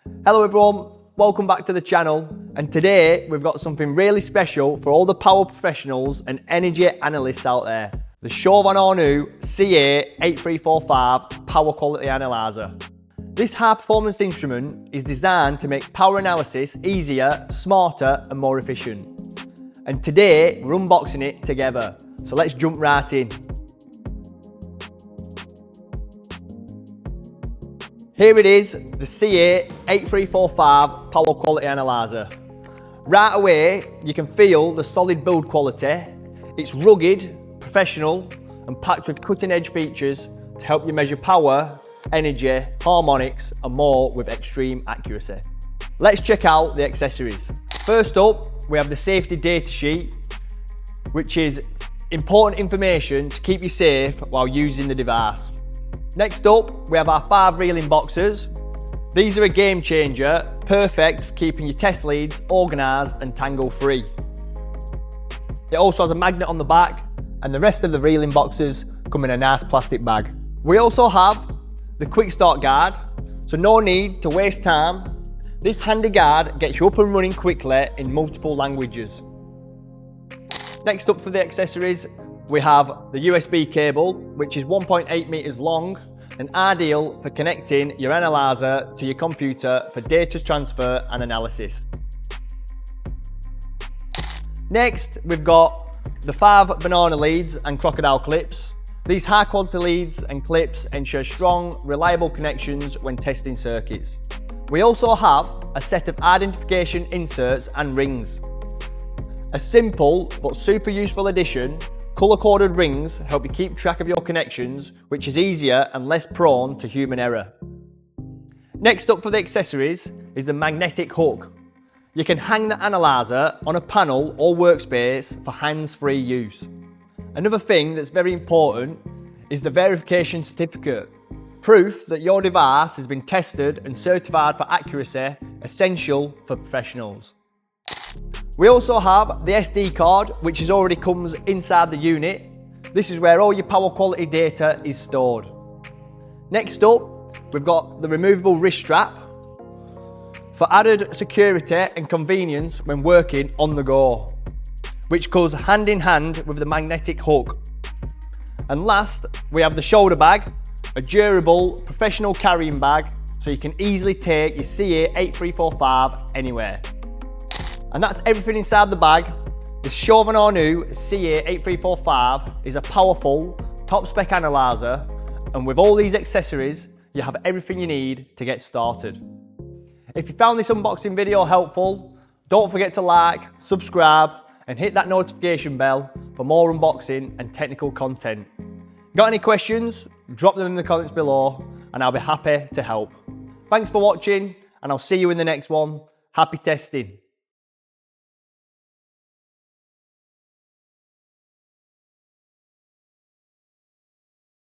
Hello everyone, welcome back to the channel, and today we've got something really special for all the power professionals and energy analysts out there. The Chauvin Arnoux CA 8345 Power Quality Analyzer. This high performance instrument is designed to make power analysis easier, smarter and more efficient. And today we're unboxing it together, so let's jump right in. Here it is, the CA 8345 Power Quality Analyzer. Right away, you can feel the solid build quality. It's rugged, professional, and packed with cutting-edge features to help you measure power, energy, harmonics, and more with extreme accuracy. Let's check out the accessories. First up, we have the safety data sheet, which is important information to keep you safe while using the device. Next up, we have our 5 reeling boxes. These are a game changer, perfect for keeping your test leads organised and tangle free. It also has a magnet on the back, and the rest of the reeling boxes come in a nice plastic bag. We also have the quick start guide, so no need to waste time. This handy guide gets you up and running quickly in multiple languages. Next up for the accessories, we have the USB cable, which is 1.8 meters long and ideal for connecting your analyzer to your computer for data transfer and analysis. Next, we've got the 5 banana leads and crocodile clips. These high quality leads and clips ensure strong, reliable connections when testing circuits. We also have a set of identification inserts and rings. A simple but super useful addition. Colour-coded rings help you keep track of your connections, which is easier and less prone to human error. Next up for the accessories is the magnetic hook. You can hang the analyzer on a panel or workspace for hands-free use. Another thing that's very important is the verification certificate. Proof that your device has been tested and certified for accuracy, essential for professionals. We also have the SD card, which already comes inside the unit. This is where all your power quality data is stored. Next up, we've got the removable wrist strap for added security and convenience when working on the go, which goes hand in hand with the magnetic hook. And last, we have the shoulder bag, a durable professional carrying bag, so you can easily take your CA 8345 anywhere. And that's everything inside the bag. The Chauvin Arnoux CA 8345 is a powerful, top spec analyzer, and with all these accessories, you have everything you need to get started. If you found this unboxing video helpful, don't forget to like, subscribe, and hit that notification bell for more unboxing and technical content. Got any questions? Drop them in the comments below, and I'll be happy to help. Thanks for watching, and I'll see you in the next one. Happy testing.